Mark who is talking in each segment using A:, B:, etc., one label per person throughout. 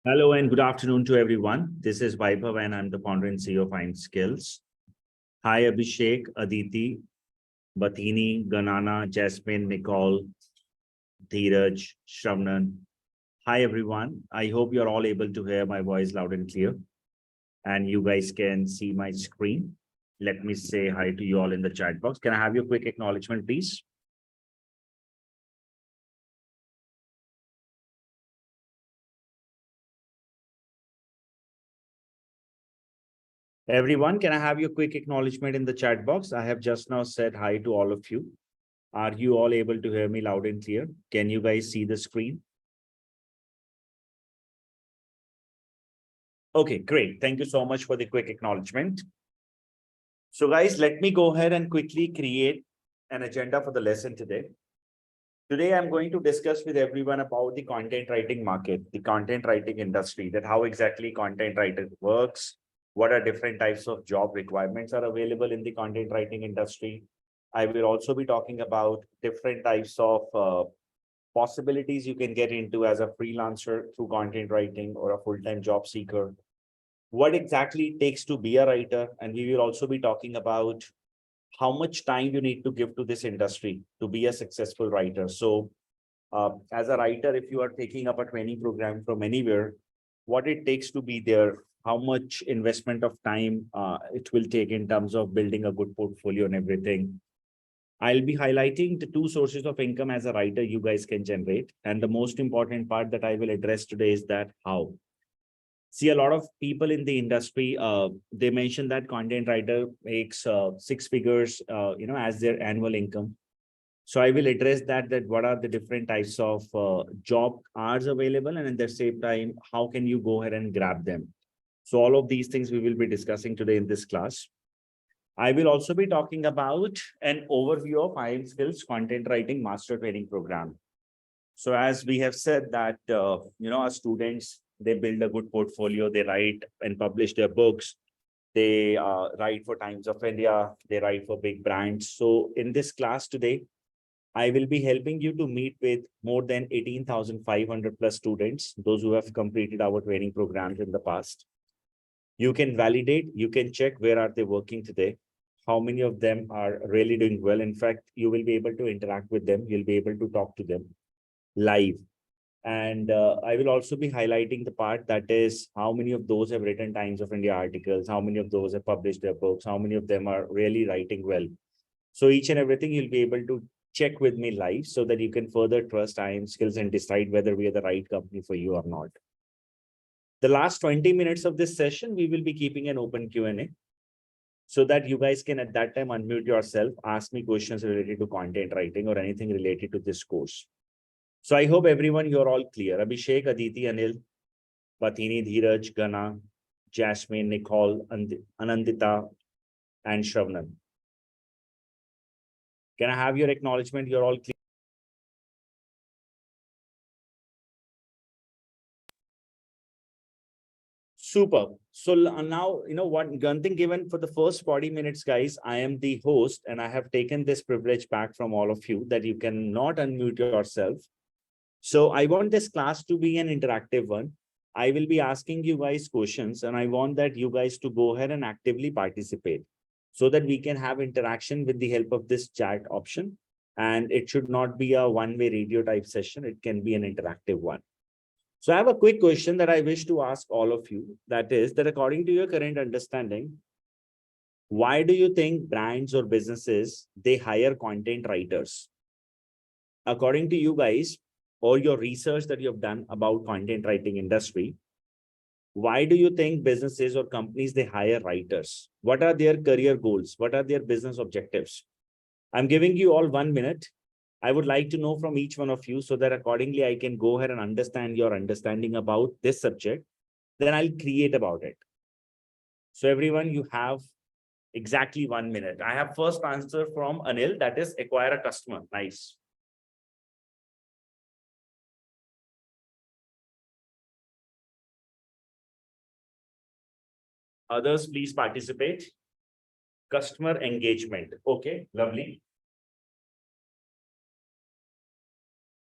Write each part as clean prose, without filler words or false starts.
A: Hello and good afternoon to everyone. This is Vaibhav and I'm the founder and CEO of Find Skills. Hi, Abhishek, Aditi, Bathini, Ganana, Jasmine, Nicole, Dheeraj, Shravnan. Hi, everyone. I hope you're all able to hear my voice loud and clear and you guys can see my screen. Let me say hi to you all in the chat box. Can I have your quick acknowledgement, please? Everyone, can I have your quick acknowledgement in the chat box? I have just now said hi to all of you. Are you all able to hear me loud and clear? Can you guys see the screen? Okay, great. Thank you so much for the quick acknowledgement. So guys, let me go ahead and quickly create an agenda for the lesson today. Today, I'm going to discuss with everyone about the content writing market, the content writing industry, that how exactly content writing works, what are different types of job requirements are available in the content writing industry. I will also be talking about different types of possibilities you can get into as a freelancer through content writing or a full-time job seeker. What exactly it takes to be a writer, and we will also be talking about how much time you need to give to this industry to be a successful writer. So as a writer, if you are taking up a training program from anywhere, what it takes to be there, how much investment of time it will take in terms of building a good portfolio and everything. I'll be highlighting the two sources of income as a writer you guys can generate. And the most important part that I will address today is that how. See, a lot of people in the industry, they mention that content writer makes six figures, as their annual income. So I will address that what are the different types of job hours available, and at the same time, how can you go ahead and grab them? So all of these things we will be discussing today in this class. I will also be talking about an overview of IM Skills Content Writing Master Training Program. So as we have said that, our students, they build a good portfolio, they write and publish their books, they write for Times of India, they write for big brands. So in this class today, I will be helping you to meet with more than 18,500 plus students, those who have completed our training programs in the past. You can validate, you can check where are they working today, how many of them are really doing well. In fact, you will be able to interact with them, you'll be able to talk to them live. And I will also be highlighting the part that is how many of those have written Times of India articles, how many of those have published their books, how many of them are really writing well. So each and everything you'll be able to check with me live so that you can further trust IM Skills and decide whether we are the right company for you or not. The last 20 minutes of this session, we will be keeping an open Q&A so that you guys can at that time unmute yourself, ask me questions related to content writing or anything related to this course. So I hope everyone, you're all clear. Abhishek, Aditi, Anil, Pathini, Dheeraj, Gana, Jasmine, Nicole, Anandita, and Shravnan. Can I have your acknowledgement? You're all clear. Super. So now, one thing given for the first 40 minutes, guys, I am the host and I have taken this privilege back from all of you that you cannot unmute yourself. So I want this class to be an interactive one. I will be asking you guys questions and I want that you guys to go ahead and actively participate so that we can have interaction with the help of this chat option. And it should not be a one-way radio type session. It can be an interactive one. So I have a quick question that I wish to ask all of you. That is that according to your current understanding, why do you think brands or businesses, they hire content writers? According to you guys, or your research that you have done about content writing industry, why do you think businesses or companies, they hire writers? What are their career goals? What are their business objectives? I'm giving you all 1 minute. I would like to know from each one of you so that accordingly I can go ahead and understand your understanding about this subject. Then I'll create about it. So everyone, you have exactly 1 minute. I have first answer from Anil, that is acquire a customer. Nice. Others, please participate. Customer engagement. Okay, lovely.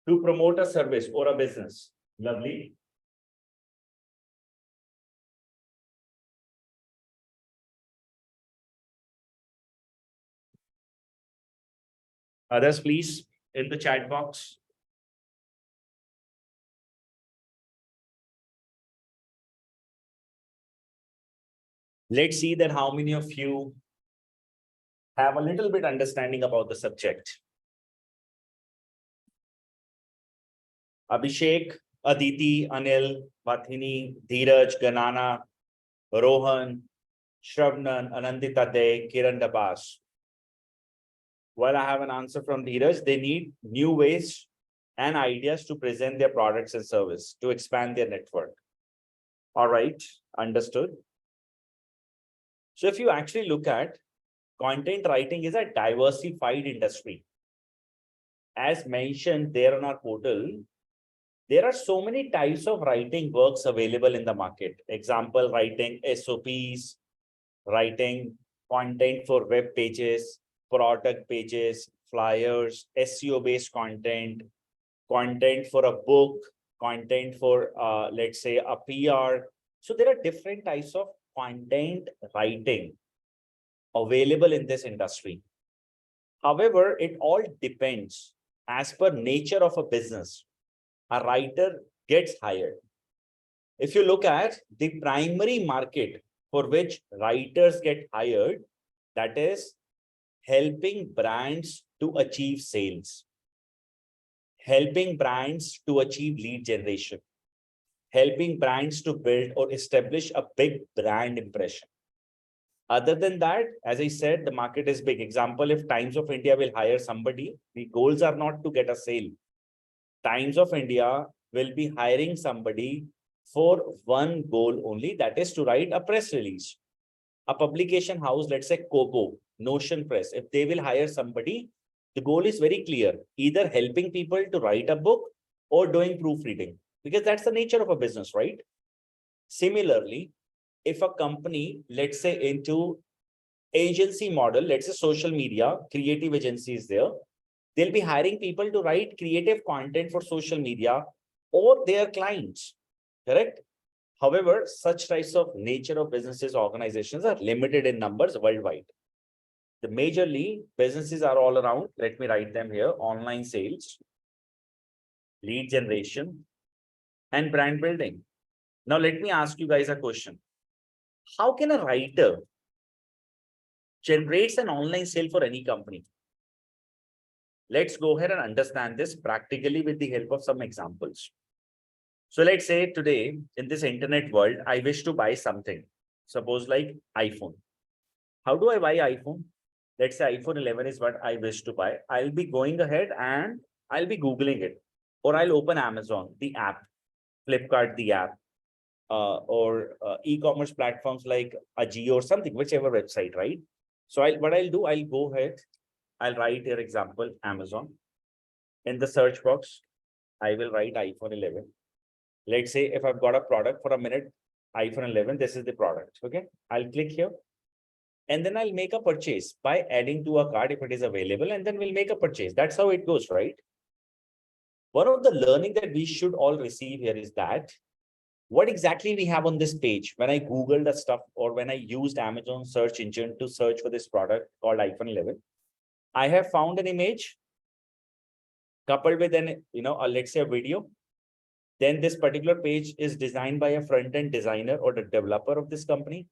A: To promote a service or a business. Lovely. Others, please, in the chat box. Let's see that how many of you have a little bit understanding about the subject. Abhishek, Aditi, Anil, Vathini, Dheeraj, Ganana, Rohan, Shravnan, Anandita De, Kiran Dabas. Well, I have an answer from Dheeraj. They need new ways and ideas to present their products and service to expand their network. All right, understood. So if you actually look at content writing is a diversified industry. As mentioned there on our portal, there are so many types of writing works available in the market. Example, writing SOPs, writing content for web pages, product pages, flyers, SEO-based content, content for a book, content for, let's say, a PR. So there are different types of content writing available in this industry. However, it all depends as per nature of a business. A writer gets hired. If you look at the primary market for which writers get hired, that is helping brands to achieve sales, helping brands to achieve lead generation, helping brands to build or establish a big brand impression. Other than that, as I said, the market is big. Example, if Times of India will hire somebody, the goals are not to get a sale. Times of India will be hiring somebody for one goal only, that is to write a press release. A publication house, let's say Kobo, Notion Press, if they will hire somebody, the goal is very clear, either helping people to write a book or doing proofreading, because that's the nature of a business, right? Similarly, if a company, let's say into agency model, let's say social media, creative agencies there, they'll be hiring people to write creative content for social media or their clients, correct? However, such types of nature of businesses, organizations are limited in numbers worldwide. The majorly businesses are all around. Let me write them here: online sales, lead generation, and brand building. Now, let me ask you guys a question. How can a writer generate an online sale for any company? Let's go ahead and understand this practically with the help of some examples. So let's say today in this internet world, I wish to buy something. Suppose like iPhone. How do I buy iPhone? Let's say iPhone 11 is what I wish to buy. I'll be going ahead and I'll be Googling it. Or I'll open Amazon, the app, Flipkart, the app, or e-commerce platforms like Ajio or something, whichever website, right? So what I'll do, I'll go ahead, I'll write here example, Amazon. In the search box, I will write iPhone 11. Let's say if I've got a product for a minute, iPhone 11, this is the product, okay? I'll click here. And then I'll make a purchase by adding to a cart if it is available, and then we'll make a purchase. That's how it goes, right? One of the learning that we should all receive here is that what exactly we have on this page. When I Googled the stuff or when I used Amazon search engine to search for this product called iPhone 11, I have found an image coupled with an, let's say a video. Then this particular page is designed by a front-end designer or the developer of this company.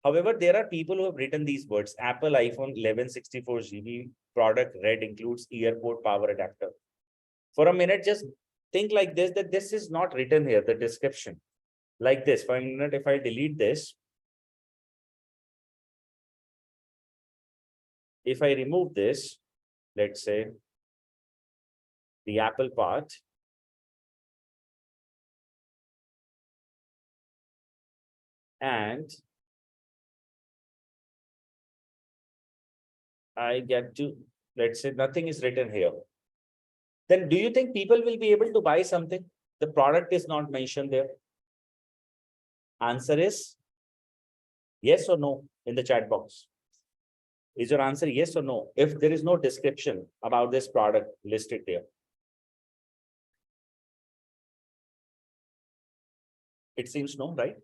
A: However, there are people who have written these words: Apple iPhone 11 64 GB product red includes earport power adapter. For a minute, just think like this, that this is not written here, the description. Like this, for a minute, if I delete this, if I remove this, let's say the Apple part, and I get to, let's say nothing is written here, then do you think people will be able to buy something? The product is not mentioned there. Answer is yes or no in the chat box. Is your answer yes or no? If there is no description about this product listed there. It seems no, right?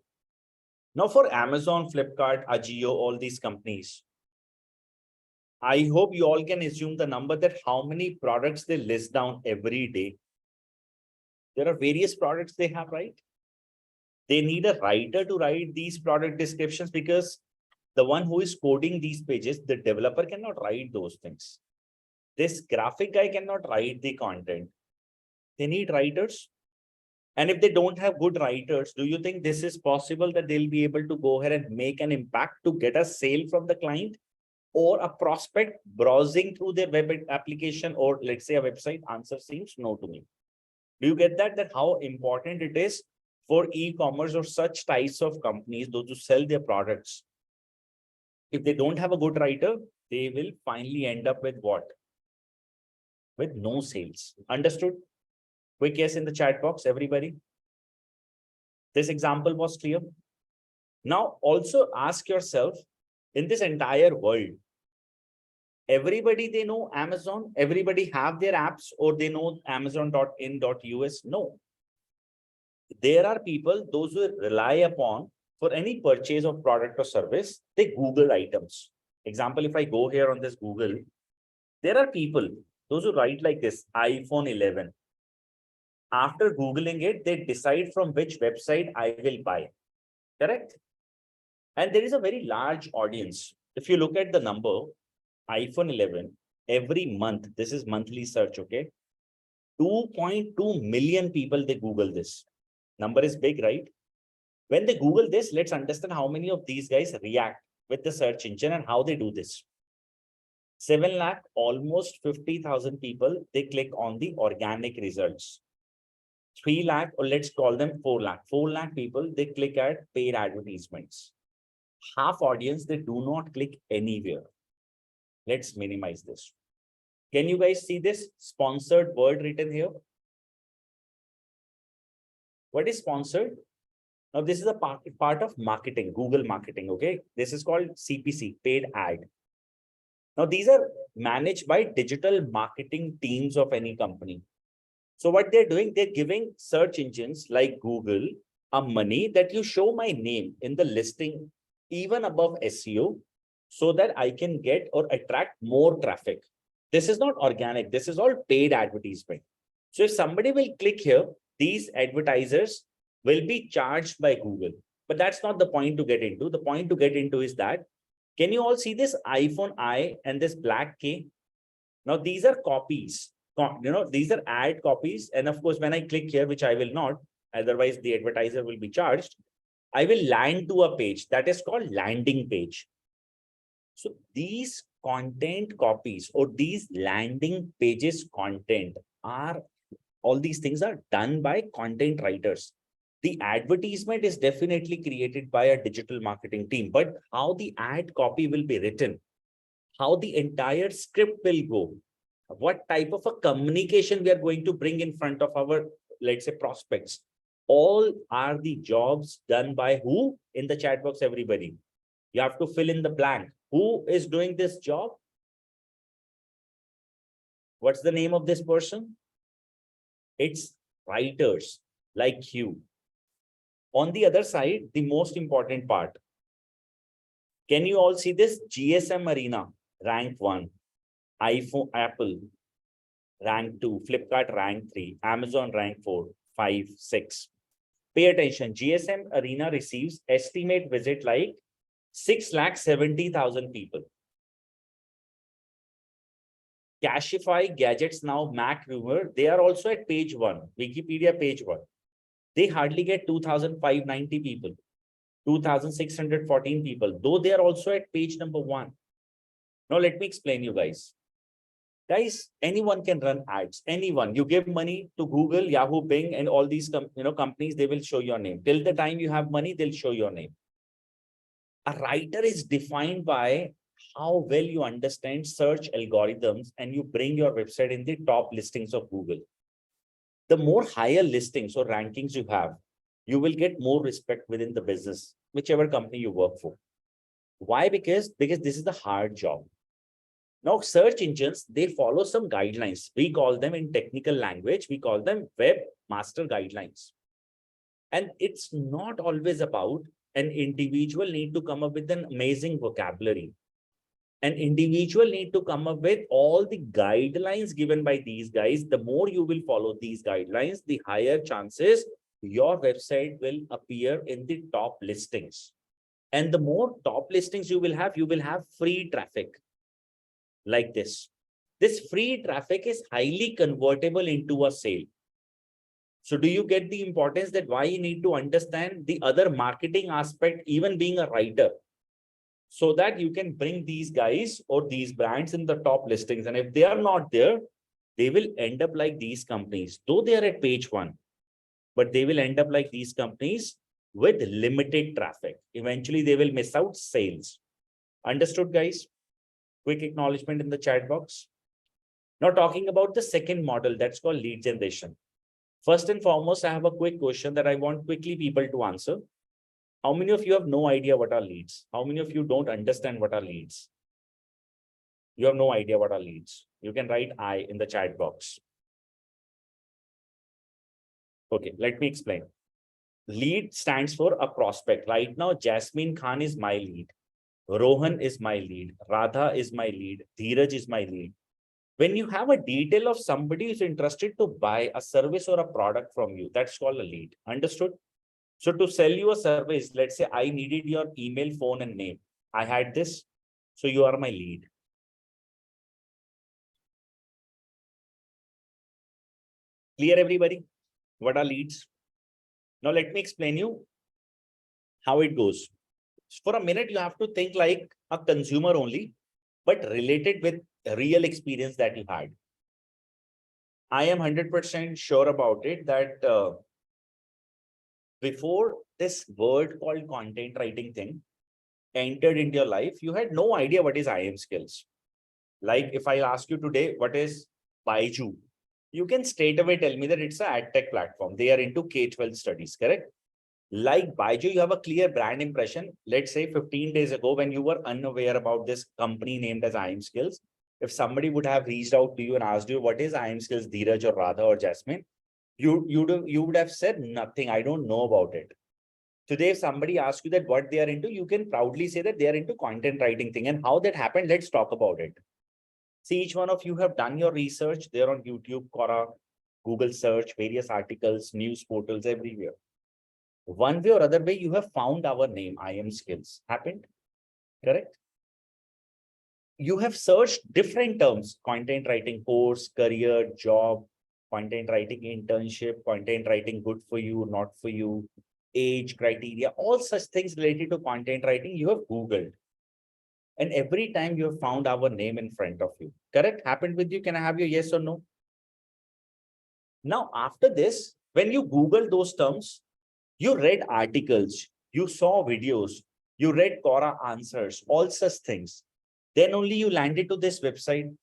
A: Now for Amazon, Flipkart, Ajio, all these companies, I hope you all can assume the number that how many products they list down every day. There are various products they have, right? They need a writer to write these product descriptions because the one who is coding these pages, the developer cannot write those things. This graphic guy cannot write the content. They need writers. And if they don't have good writers, do you think this is possible that they'll be able to go ahead and make an impact to get a sale from the client or a prospect browsing through their web application or let's say a website? Answer seems no to me. Do you get that? That how important it is for e-commerce or such types of companies, those who sell their products. If they don't have a good writer, they will finally end up with what? With no sales. Understood? Quick yes in the chat box, everybody. This example was clear. Now also ask yourself, in this entire world, everybody they know Amazon, everybody have their apps or they know Amazon.in.us? No. There are people, those who rely upon for any purchase of product or service, they Google items. Example, if I go here on this Google, there are people, those who write like this, iPhone 11. After Googling it, they decide from which website I will buy. Correct? And there is a very large audience. If you look at the number, iPhone 11, every month, this is monthly search, okay? 2.2 million people, they Google this. Number is big, right? When they Google this, let's understand how many of these guys react with the search engine and how they do this. 7 lakh, almost 50,000 people, they click on the organic results. 3 lakh, or let's call them 4 lakh. 4 lakh people, they click at paid advertisements. Half audience, they do not click anywhere. Let's minimize this. Can you guys see this sponsored word written here? What is sponsored? Now, this is a part of marketing, Google marketing, okay? This is called CPC, paid ad. Now, these are managed by digital marketing teams of any company. So what they're doing, they're giving search engines like Google a money that you show my name in the listing, even above SEO, so that I can get or attract more traffic. This is not organic. This is all paid advertisement. So if somebody will click here, these advertisers will be charged by Google. But that's not the point to get into. The point to get into is that, can you all see this iPhone I and this black K? Now, these are copies. These are ad copies. And of course, when I click here, which I will not, otherwise the advertiser will be charged, I will land to a page that is called landing page. So these content copies or these landing pages content are, all these things are done by content writers. The advertisement is definitely created by a digital marketing team, but how the ad copy will be written, how the entire script will go, what type of a communication we are going to bring in front of our, let's say, prospects, all are the jobs done by who? In the chat box, everybody. You have to fill in the blank. Who is doing this job? What's the name of this person? It's writers like you. On the other side, the most important part. Can you all see this? GSM Arena, rank 1. iPhone, Apple, rank 2. Flipkart, rank 3. Amazon, rank 4, 5, 6. Pay attention. GSM Arena receives estimate visit like 6,70,000 people. Cashify, Gadgets Now, Mac Rumor, they are also at page 1. Wikipedia page 1. They hardly get 2,590 people, 2,614 people, though they are also at page number 1. Now, let me explain you guys. Guys, anyone can run ads. Anyone. You give money to Google, Yahoo, Bing, and all these companies, they will show your name. Till the time you have money, they'll show your name. A writer is defined by how well you understand search algorithms and you bring your website in the top listings of Google. The more higher listings or rankings you have, you will get more respect within the business, whichever company you work for. Why? Because this is the hard job. Now, search engines, they follow some guidelines. We call them in technical language, we call them web master guidelines. And it's not always about an individual need to come up with an amazing vocabulary. An individual need to come up with all the guidelines given by these guys. The more you will follow these guidelines, the higher chances your website will appear in the top listings. And the more top listings you will have free traffic like this. This free traffic is highly convertible into a sale. So do you get the importance that why you need to understand the other marketing aspect, even being a writer, so that you can bring these guys or these brands in the top listings. And if they are not there, they will end up like these companies, though they are at page 1, but they will end up like these companies with limited traffic. Eventually, they will miss out sales. Understood, guys? Quick acknowledgement in the chat box. Now talking about the second model, that's called lead generation. First and foremost, I have a quick question that I want quickly people to answer. How many of you have no idea what are leads? How many of you don't understand what are leads? You have no idea what are leads. You can write I in the chat box. Okay, let me explain. Lead stands for a prospect. Right now, Jasmine Khan is my lead. Rohan is my lead. Radha is my lead. Dheeraj is my lead. When you have a detail of somebody who's interested to buy a service or a product from you, that's called a lead. Understood? So to sell you a service, let's say I needed your email, phone, and name. I had this. So you are my lead. Clear, everybody? What are leads? Now let me explain you how it goes. For a minute, you have to think like a consumer only, but related with real experience that you had. I am 100% sure about it that before this word called content writing thing entered into your life, you had no idea what is IM skills. Like if I ask you today, what is Baiju? You can straight away tell me that it's an ad tech platform. They are into K-12 studies, correct? Like Baiju, you have a clear brand impression. Let's say 15 days ago, when you were unaware about this company named as IM Skills, if somebody would have reached out to you and asked you, what is IM Skills, Dheeraj or Radha or Jasmine? You would have said nothing. I don't know about it. Today, if somebody asks you that what they are into, you can proudly say that they are into content writing thing. And how that happened, let's talk about it. See, each one of you have done your research there on YouTube, Quora, Google search, various articles, news portals, everywhere. One way or other way, you have found our name, IM Skills. Happened? Correct? You have searched different terms, content writing course, career, job, content writing internship, content writing good for you, not for you, age criteria, all such things related to content writing, you have Googled. And every time you have found our name in front of you. Correct? Happened with you? Can I have your yes or no? Now, after this, when you Google those terms, you read articles, you saw videos, you read Quora answers, all such things. Then only you landed to this website.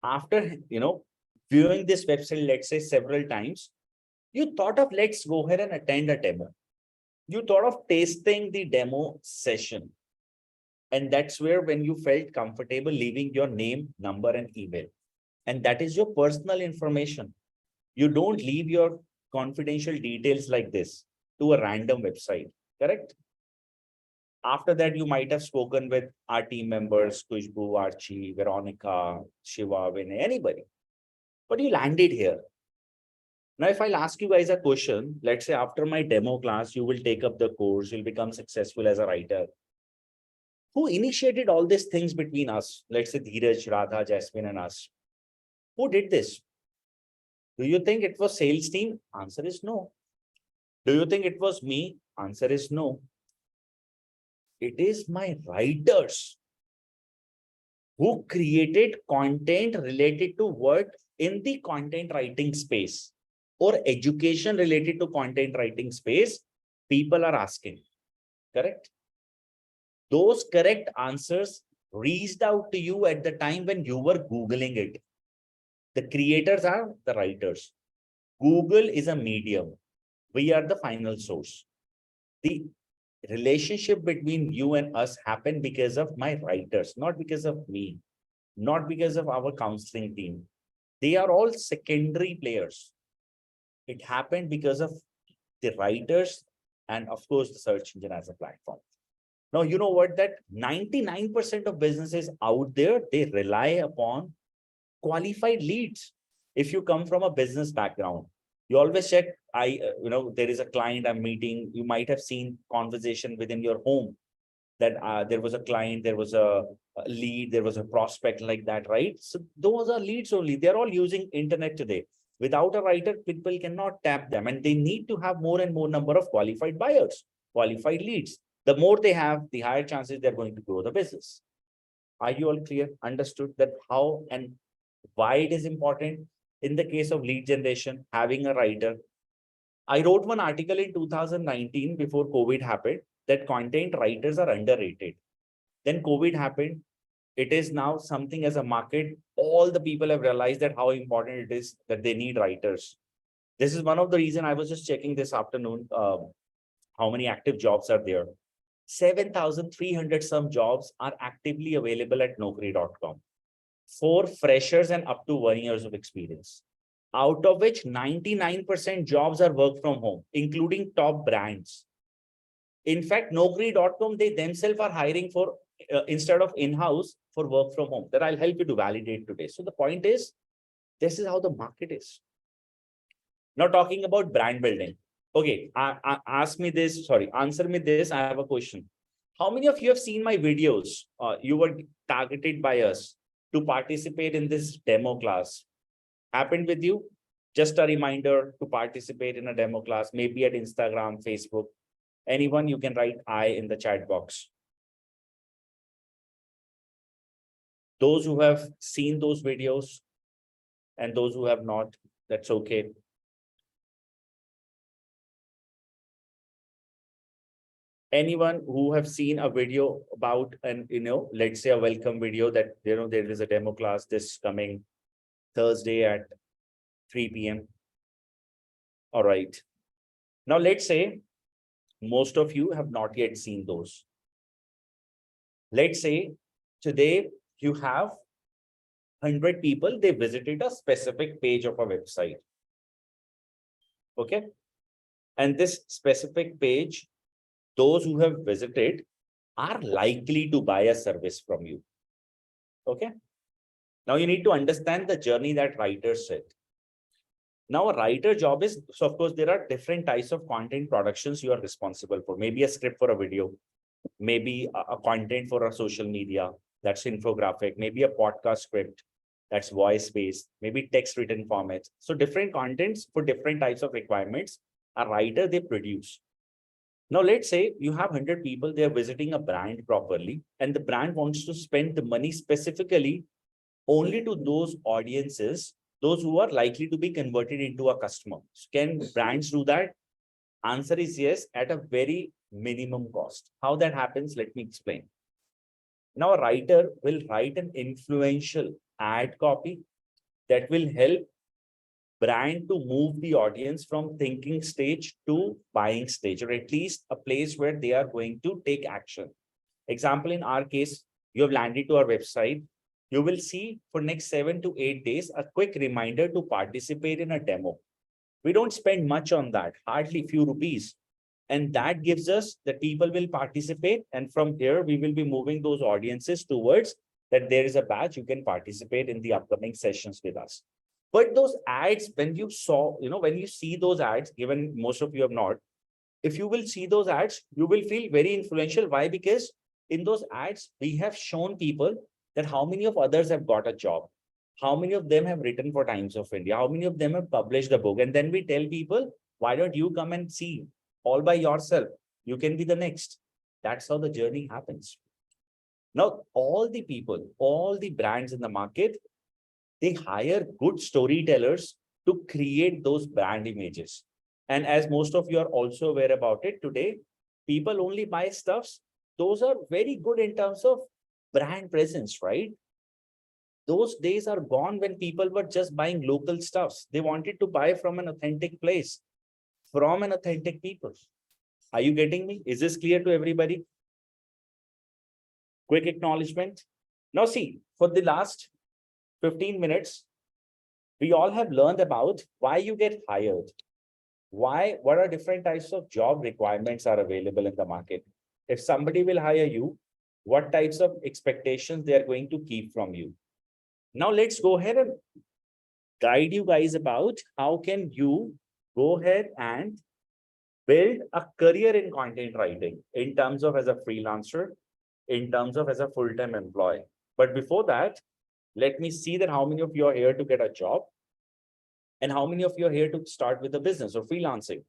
A: After, viewing this website, let's say several times, you thought of let's go ahead and attend a demo. You thought of tasting the demo session. And that's where when you felt comfortable leaving your name, number, and email. And that is your personal information. You don't leave your confidential details like this to a random website, correct? After that, you might have spoken with our team members, Kushbu, Archie, Veronica, Shiva, Vinay, anybody. But you landed here. Now, if I'll ask you guys a question, let's say after my demo class, you will take up the course, you'll become successful as a writer. Who initiated all these things between us? Let's say Dheeraj, Radha, Jasmine, and us. Who did this? Do you think it was sales team? Answer is no. Do you think it was me? Answer is no. It is my writers who created content related to what in the content writing space or education related to content writing space, people are asking, correct? Those correct answers reached out to you at the time when you were Googling it. The creators are the writers. Google is a medium. We are the final source. The relationship between you and us happened because of my writers, not because of me, not because of our counseling team. They are all secondary players. It happened because of the writers and, of course, the search engine as a platform. Now, you know what, that 99% of businesses out there, they rely upon qualified leads. If you come from a business background, you always check, there is a client I'm meeting. You might have seen conversation within your home that there was a client, there was a lead, there was a prospect like that, right? So those are leads only. They're all using internet today. Without a writer, people cannot tap them, and they need to have more and more number of qualified buyers, qualified leads. The more they have, the higher chances they're going to grow the business. Are you all clear? Understood that how and why it is important? In the case of lead generation, having a writer. I wrote one article in 2019 before COVID happened that content writers are underrated. Then COVID happened. It is now something as a market. All the people have realized that how important it is that they need writers. This is one of the reason I was just checking this afternoon how many active jobs are there. 7,300 some jobs are actively available at Naukri.com for freshers and up to 1 year of experience, out of which 99% jobs are work from home, including top brands. In fact, Naukri.com, they themselves are hiring for instead of in-house for work from home. That I'll help you to validate today. So the point is, this is how the market is. Now talking about brand building. Okay, ask me this, sorry, answer me this. I have a question. How many of you have seen my videos? You were targeted by us to participate in this demo class. Happened with you? Just a reminder to participate in a demo class, maybe at Instagram, Facebook. Anyone, you can write I in the chat box. Those who have seen those videos and those who have not, that's okay. Anyone who have seen a video about, and let's say a welcome video that, there is a demo class this coming Thursday at 3 p.m. All right. Now, let's say most of you have not yet seen those. Let's say today you have 100 people, they visited a specific page of a website. Okay. And this specific page, those who have visited are likely to buy a service from you. Okay. Now you need to understand the journey that writers set. Now a writer job is, so of course, there are different types of content productions you are responsible for. Maybe a script for a video, maybe a content for a social media, that's infographic, maybe a podcast script, that's voice-based, maybe text written formats. So different contents for different types of requirements, a writer, they produce. Now, let's say you have 100 people, they're visiting a brand properly, and the brand wants to spend the money specifically only to those audiences, those who are likely to be converted into a customer. So can brands do that? Answer is yes, at a very minimum cost. How that happens, let me explain. Now, a writer will write an influential ad copy that will help brand to move the audience from thinking stage to buying stage, or at least a place where they are going to take action. Example, in our case, you have landed to our website. You will see for next 7 to 8 days, a quick reminder to participate in a demo. We don't spend much on that, hardly few rupees. And that gives us that people will participate. And from here, we will be moving those audiences towards that there is a batch, you can participate in the upcoming sessions with us. But those ads, when you saw, when you see those ads, given most of you have not, if you will see those ads, you will feel very influential. Why? Because in those ads, we have shown people that how many of others have got a job, how many of them have written for Times of India, how many of them have published a book. And then we tell people, why don't you come and see all by yourself? You can be the next. That's how the journey happens. Now, all the people, all the brands in the market, they hire good storytellers to create those brand images. And as most of you are also aware about it today, people only buy stuffs. Those are very good in terms of brand presence, right? Those days are gone when people were just buying local stuffs. They wanted to buy from an authentic place, from an authentic people. Are you getting me? Is this clear to everybody? Quick acknowledgement. Now see, for the last 15 minutes, we all have learned about why you get hired. What are different types of job requirements are available in the market. If somebody will hire you, what types of expectations they are going to keep from you. Now let's go ahead and guide you guys about how can you go ahead and build a career in content writing in terms of as a freelancer, in terms of as a full-time employee. But before that, let me see that how many of you are here to get a job and how many of you are here to start with a business or freelancing.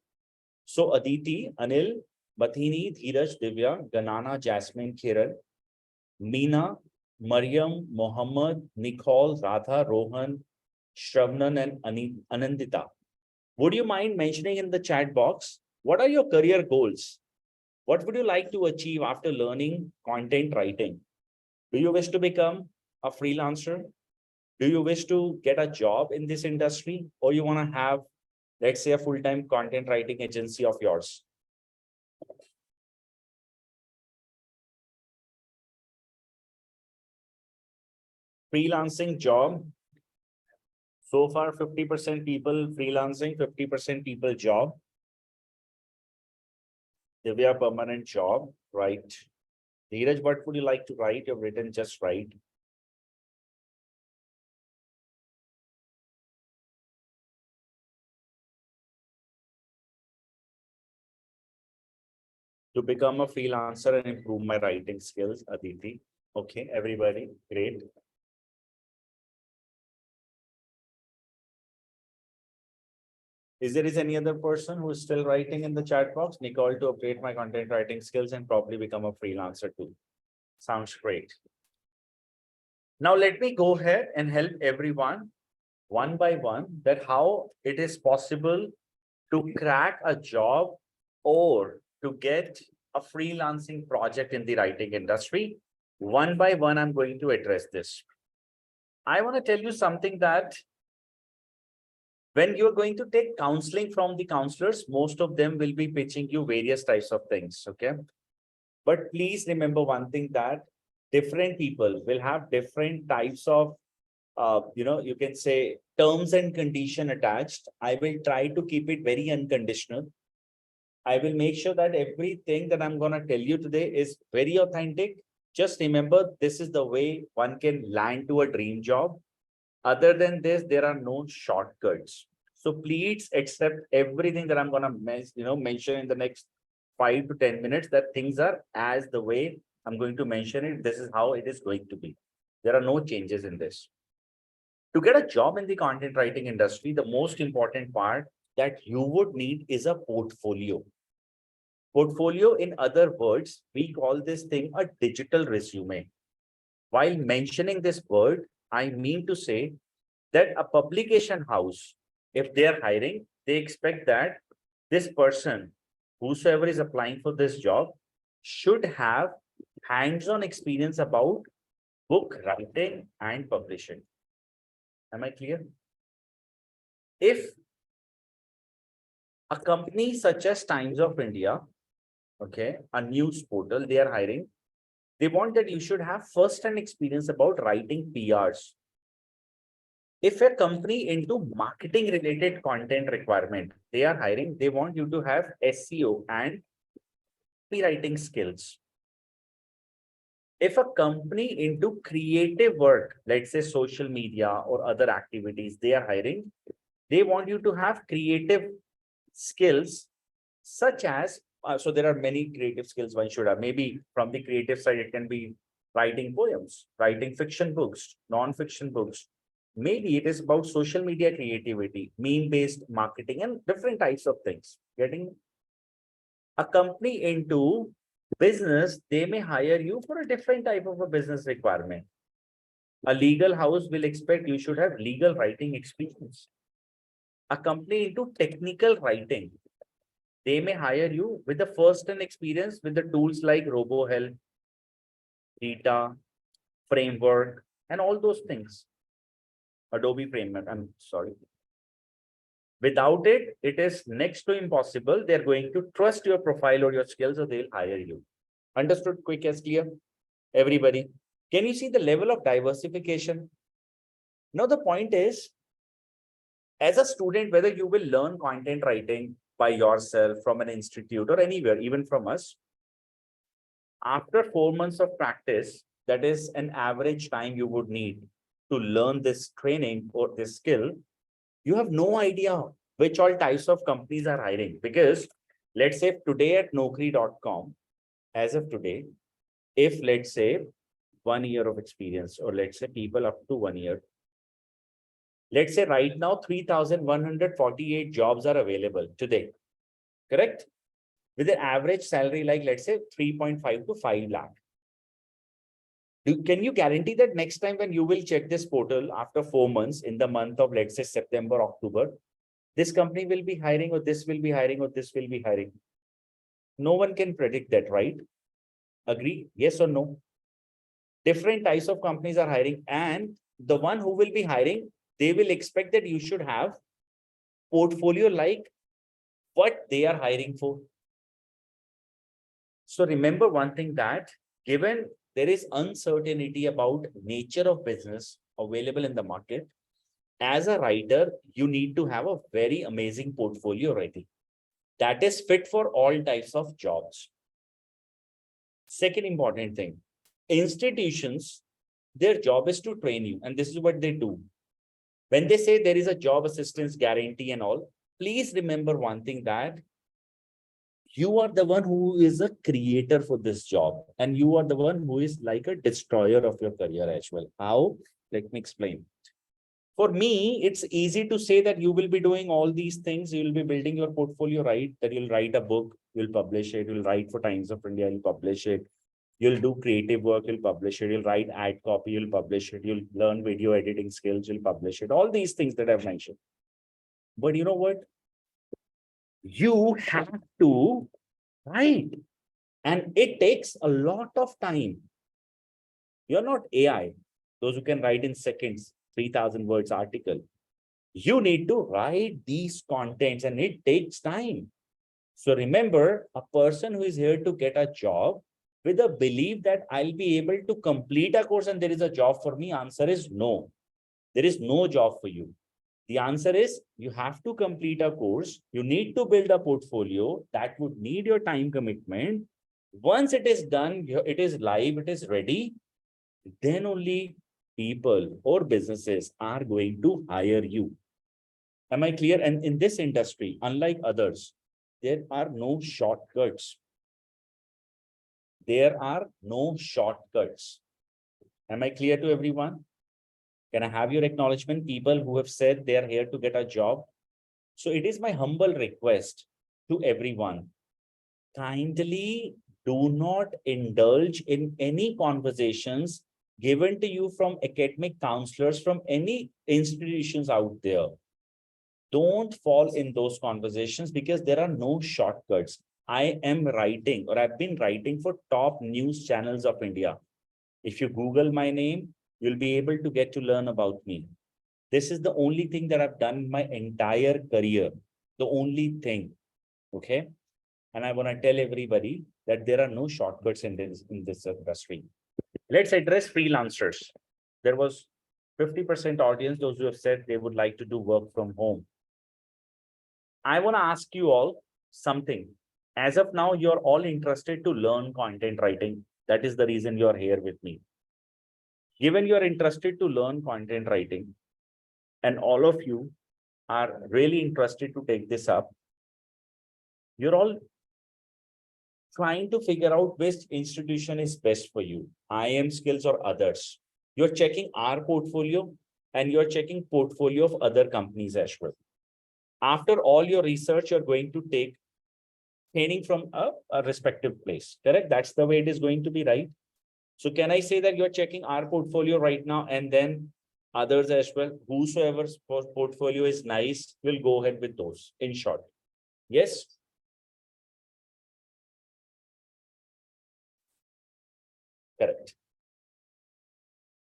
A: So Aditi, Anil, Bathini, Dheeraj, Divya, Ganana, Jasmine, Kiran, Meena, Mariam, Mohammed, Nicole, Radha, Rohan, Shravnan, and Anandita. Would you mind mentioning in the chat box, what are your career goals? What would you like to achieve after learning content writing? Do you wish to become a freelancer? Do you wish to get a job in this industry? Or you want to have, let's say, a full-time content writing agency of yours? Freelancing job. So far, 50% people freelancing, 50% people job. Divya, permanent job, right? Dheeraj, what would you like to write? You've written just right. To become a freelancer and improve my writing skills, Aditi. Okay, everybody, great. Is there any other person who is still writing in the chat box? Nicole, to upgrade my content writing skills and probably become a freelancer too. Sounds great. Now let me go ahead and help everyone one by one that how it is possible to crack a job or to get a freelancing project in the writing industry. One by one, I'm going to address this. I want to tell you something that when you're going to take counseling from the counselors, most of them will be pitching you various types of things. Okay. But please remember one thing that different people will have different types of, you can say terms and condition attached. I will try to keep it very unconditional. I will make sure that everything that I'm going to tell you today is very authentic. Just remember, this is the way one can land to a dream job. Other than this, there are no shortcuts. So please accept everything that I'm going to mention in the next 5 to 10 minutes, that things are as the way I'm going to mention it. This is how it is going to be. There are no changes in this. To get a job in the content writing industry, the most important part that you would need is a portfolio. Portfolio, in other words, we call this thing a digital resume. While mentioning this word, I mean to say that a publication house, if they are hiring, they expect that this person, whosoever is applying for this job, should have hands-on experience about book writing and publishing. Am I clear? If a company such as Times of India, okay, a news portal, they are hiring, they want that you should have first-hand experience about writing PRs. If a company into marketing related content requirement, they are hiring, they want you to have SEO and copywriting skills. If a company into creative work, let's say social media or other activities, they are hiring, they want you to have creative skills such as, so there are many creative skills one should have. Maybe from the creative side, it can be writing poems, writing fiction books, non-fiction books. Maybe it is about social media creativity, meme-based marketing, and different types of things. Getting a company into business, they may hire you for a different type of a business requirement. A legal house will expect you should have legal writing experience. A company into technical writing, they may hire you with the first-hand experience with the tools like RoboHelp, Data, Framework, and all those things. Adobe Framework, I'm sorry. Without it, it is next to impossible. They're going to trust your profile or your skills, or they'll hire you. Understood? Quick as clear? Everybody, can you see the level of diversification? Now, the point is, as a student, whether you will learn content writing by yourself from an institute or anywhere, even from us, After 4 months of practice, that is an average time you would need to learn this training or this skill, you have no idea which all types of companies are hiring. Because let's say today at Naukri.com, as of today, if let's say 1 year of experience, or let's say people up to 1 year, let's say right now 3,148 jobs are available today, correct? With an average salary like let's say 3.5 to 5 lakh. Can you guarantee that next time when you will check this portal after 4 months in the month of let's say September, October, this company will be hiring, or this will be hiring, or this will be hiring? No one can predict that, right? Agree? Yes or no? Different types of companies are hiring, and the one who will be hiring, they will expect that you should have portfolio like what they are hiring for. So remember one thing, that given there is uncertainty about nature of business available in the market, as a writer, you need to have a very amazing portfolio ready that is fit for all types of jobs. Second important thing, institutions, their job is to train you, and this is what they do. When they say there is a job assistance guarantee and all, please remember one thing, that you are the one who is a creator for this job, and you are the one who is like a destroyer of your career as well. How? Let me explain. For me, it's easy to say that you will be doing all these things. You will be building your portfolio, right? That you'll write a book, you'll publish it, you'll write for Times of India, you'll publish it. You'll do creative work, you'll publish it. You'll write ad copy, you'll publish it. You'll learn video editing skills, you'll publish it. All these things that I've mentioned. But you know what? You have to write. And it takes a lot of time. You're not AI, those who can write in seconds, 3,000 words article. You need to write these contents, and it takes time. So remember, a person who is here to get a job with a belief that I'll be able to complete a course and there is a job for me, answer is no. There is no job for you. The answer is you have to complete a course. You need to build a portfolio that would need your time commitment. Once it is done, it is live, it is ready, then only people or businesses are going to hire you. Am I clear? And in this industry, unlike others, there are no shortcuts. There are no shortcuts. Am I clear to everyone? Can I have your acknowledgement, people who have said they are here to get a job? So it is my humble request to everyone. Kindly do not indulge in any conversations given to you from academic counselors from any institutions out there. Don't fall in those conversations, because there are no shortcuts. I am writing, or I've been writing for top news channels of India. If you Google my name, you'll be able to get to learn about me. This is the only thing that I've done in my entire career. The only thing. Okay. And I want to tell everybody that there are no shortcuts in this industry. Let's address freelancers. There was 50% audience, those who have said they would like to do work from home. I want to ask you all something. As of now, you're all interested to learn content writing. That is the reason you're here with me. Given you're interested to learn content writing, and all of you are really interested to take this up, you're all trying to figure out which institution is best for you, IIM Skills or others. You're checking our portfolio, and you're checking portfolio of other companies as well. After all your research, you're going to take training from a respective place, correct? That's the way it is going to be, right? So can I say that you're checking our portfolio right now, and then others as well? Whosoever's portfolio is nice, will go ahead with those, in short. Yes? Correct.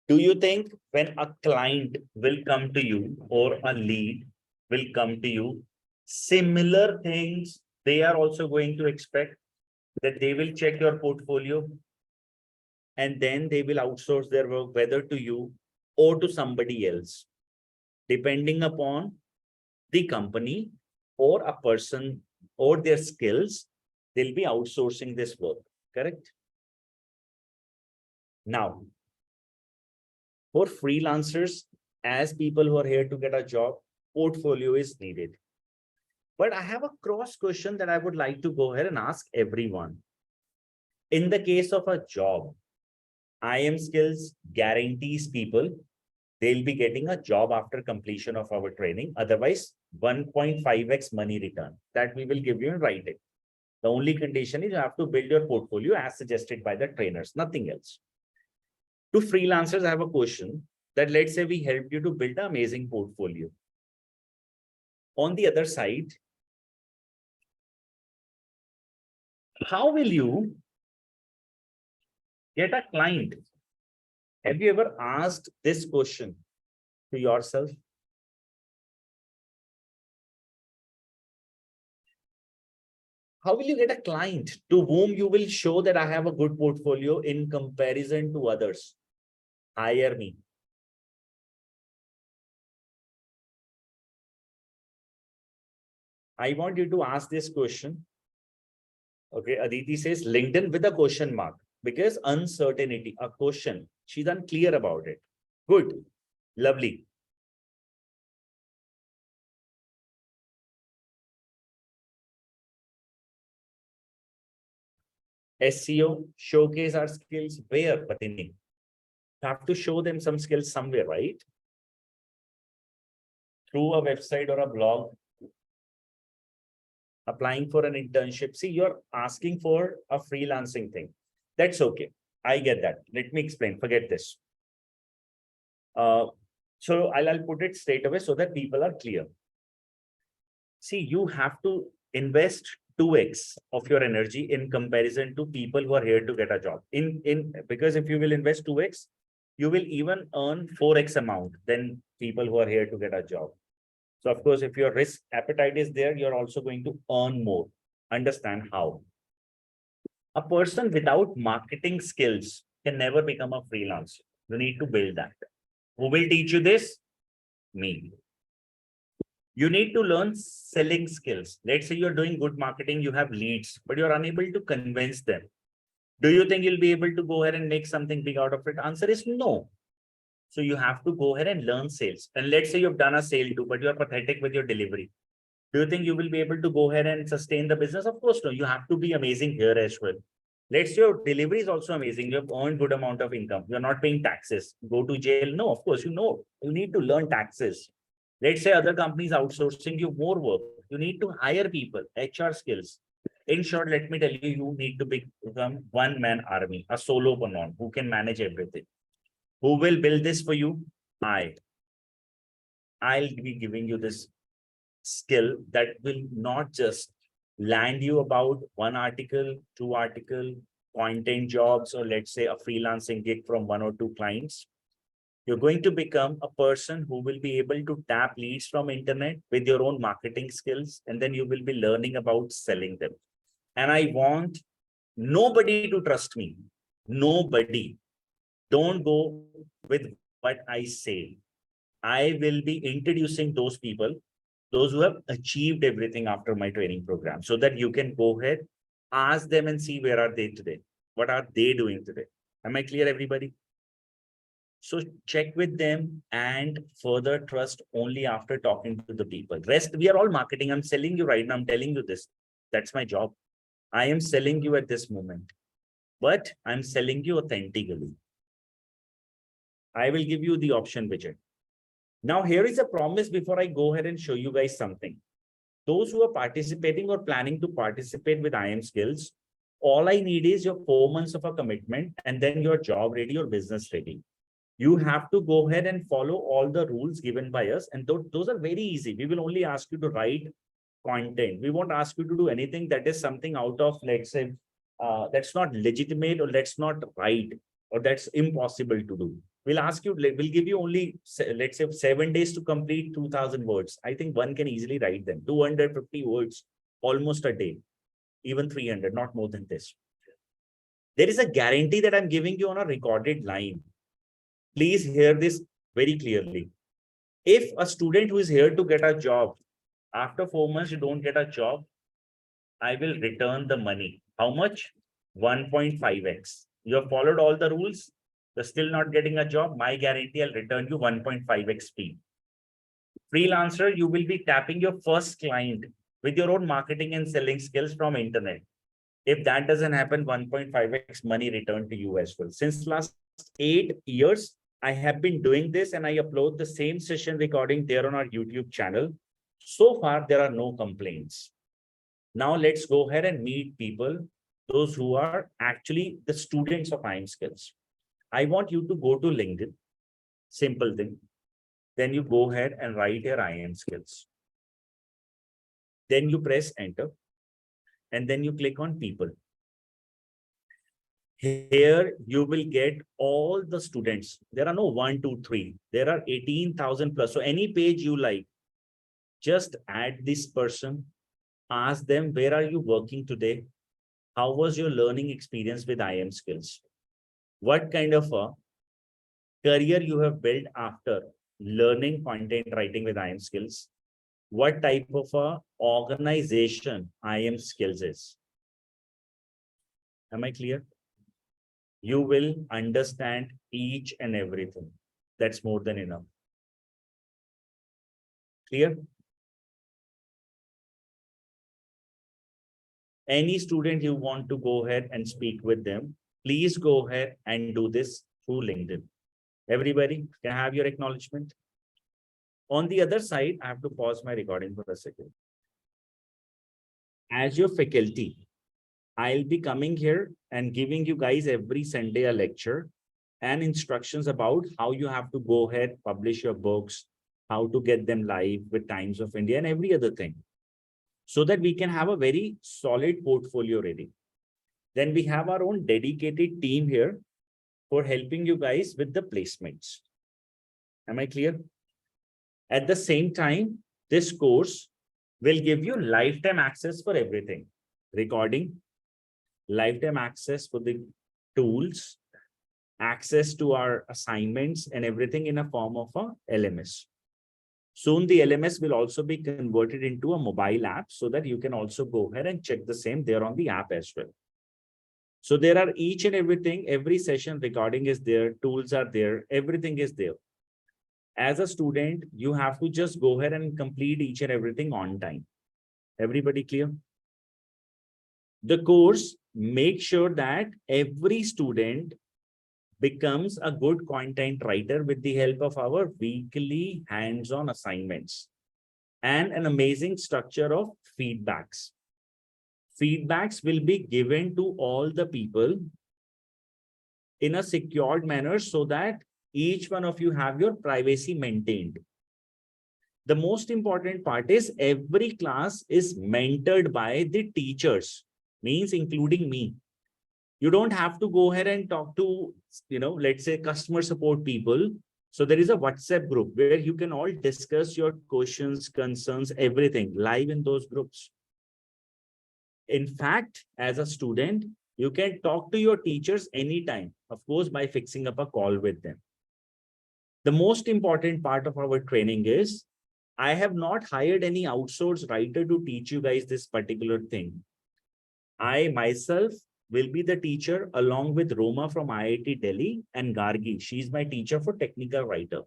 A: Do you think when a client will come to you, or a lead will come to you, similar things they are also going to expect, that they will check your portfolio and then they will outsource their work, whether to you or to somebody else, depending upon the company or a person or their skills, they'll be outsourcing this work, correct? Now, for freelancers, as people who are here to get a job, portfolio is needed. But I have a cross question that I would like to go ahead and ask everyone. In the case of a job, IM skills guarantees people they'll be getting a job after completion of our training. Otherwise, 1.5x money return that we will give you in writing. The only condition is you have to build your portfolio as suggested by the trainers, nothing else. To freelancers, I have a question that let's say we helped you to build an amazing portfolio. On the other side, how will you get a client? Have you ever asked this question to yourself? How will you get a client to whom you will show that I have a good portfolio in comparison to others? Hire me. I want you to ask this question. Okay, Aditi says LinkedIn with a question mark because uncertainty, a question. She's unclear about it. Good, lovely. SEO, showcase our skills. Where, Patini? Have to show them some skills somewhere, right? Through a website or a blog. Applying for an internship. See, you're asking for a freelancing thing. That's okay. I get that. Let me explain. Forget this. So I'll put it straight away so that people are clear. See, you have to invest 2x of your energy in comparison to people who are here to get a job. Because if you will invest 2x, you will even earn 4x amount than people who are here to get a job. So of course, if your risk appetite is there, you're also going to earn more. Understand how. A person without marketing skills can never become a freelancer. You need to build that. Who will teach you this? Me. You need to learn selling skills. Let's say you're doing good marketing, you have leads, but you're unable to convince them. Do you think you'll be able to go ahead and make something big out of it? Answer is no. So you have to go ahead and learn sales. And let's say you've done a sale too, but you're pathetic with your delivery. Do you think you will be able to go ahead and sustain the business? Of course, no. You have to be amazing here as well. Let's say your delivery is also amazing. You have earned good amount of income. You're not paying taxes. Go to jail. No, of course, you need to learn taxes. Let's say other companies outsourcing you more work. You need to hire people, HR skills. In short, let me tell you, you need to become one-man army, a solopreneur who can manage everything. Who will build this for you? I'll be giving you this skill that will not just land you about one article, two article, content jobs, or let's say a freelancing gig from one or two clients. You're going to become a person who will be able to tap leads from internet with your own marketing skills, and then you will be learning about selling them. And I want nobody to trust me. Nobody. Don't go with what I say. I will be introducing those people, those who have achieved everything after my training program, so that you can go ahead, ask them and see where are they today? What are they doing today? Am I clear, everybody? So check with them and further trust only after talking to the people. Rest, we are all marketing. I'm selling you right now. I'm telling you this. That's my job. I am selling you at this moment, but I'm selling you authentically. I will give you the option widget. Now, here is a promise before I go ahead and show you guys something. Those who are participating or planning to participate with IM Skills, all I need is your 4 months of a commitment and then your job ready or business ready. You have to go ahead and follow all the rules given by us. And those are very easy. We will only ask you to write content. We won't ask you to do anything that is something out of, let's say, that's not legitimate or that's not right or that's impossible to do. We'll ask you, we'll give you only, let's say, 7 days to complete 2000 words. I think one can easily write them. 250 words, almost a day, even 300, not more than this. There is a guarantee that I'm giving you on a recorded line. Please hear this very clearly. If a student who is here to get a job, after 4 months, you don't get a job, I will return the money. How much? 1.5x. You have followed all the rules. You're still not getting a job, my guarantee, I'll return you 1.5x speed. Freelancer, you will be tapping your first client with your own marketing and selling skills from internet. If that doesn't happen, 1.5x money returned to you as well. Since last 8 years, I have been doing this and I upload the same session recording there on our YouTube channel. So far, there are no complaints. Now let's go ahead and meet people, those who are actually the students of IM Skills. I want you to go to LinkedIn, simple thing. Then you go ahead and write your IM Skills. Then you press enter and then you click on people. Here you will get all the students. There are no 1, 2, 3. There are 18,000 plus. So any page you like, just add this person, ask them, where are you working today? How was your learning experience with IM Skills? What kind of a career you have built after learning content writing with IM Skills? What type of a organization IM Skills is? Am I clear? You will understand each and everything. That's more than enough. Clear? Any student you want to go ahead and speak with them, please go ahead and do this through LinkedIn. Everybody can I have your acknowledgement. On the other side, I have to pause my recording for a second. As your faculty, I'll be coming here and giving you guys every Sunday a lecture and instructions about how you have to go ahead, publish your books, how to get them live with Times of India and every other thing, so that we can have a very solid portfolio ready. Then we have our own dedicated team here for helping you guys with the placements. Am I clear? At the same time, this course will give you lifetime access for everything. Recording, lifetime access for the tools, access to our assignments and everything in a form of a LMS. Soon the LMS will also be converted into a mobile app so that you can also go ahead and check the same there on the app as well. So there are each and everything, every session recording is there, tools are there, everything is there. As a student, you have to just go ahead and complete each and everything on time. Everybody clear? The course makes sure that every student becomes a good content writer with the help of our weekly hands-on assignments and an amazing structure of feedbacks. Feedbacks will be given to all the people in a secured manner so that each one of you have your privacy maintained. The most important part is every class is mentored by the teachers, means including me. You don't have to go ahead and talk to, let's say customer support people. So there is a WhatsApp group where you can all discuss your questions, concerns, everything live in those groups. In fact, as a student, you can talk to your teachers anytime, of course, by fixing up a call with them. The most important part of our training is I have not hired any outsourced writer to teach you guys this particular thing. I myself will be the teacher along with Roma from IIT Delhi and Gargi. She's my teacher for technical writer.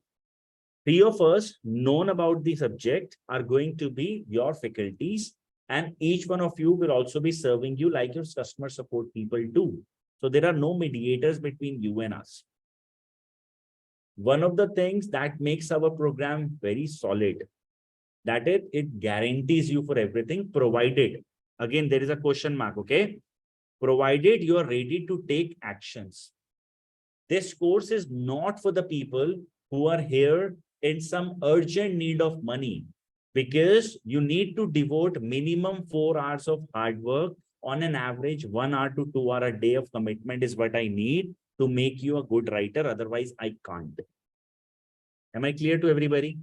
A: 3 of us known about the subject are going to be your faculties, and each one of you will also be serving you like your customer support people do. So there are no mediators between you and us. One of the things that makes our program very solid, that is, it guarantees you for everything, provided, again, there is a question mark, okay? Provided you are ready to take actions. This course is not for the people who are here in some urgent need of money, because you need to devote minimum 4 hours of hard work. On an average, 1 hour to 2 hour a day of commitment is what I need to make you a good writer. Otherwise, I can't. Am I clear to everybody?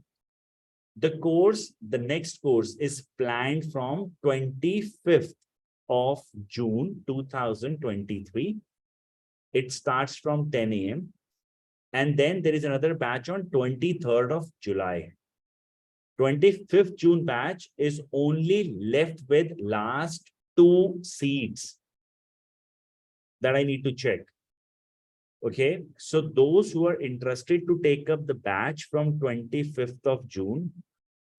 A: The next course is planned from 25th of June 2023. It starts from 10 a.m. And then there is another batch on 23rd of July. 25th June batch is only left with last 2 seats that I need to check. Okay, so those who are interested to take up the batch from 25th of June,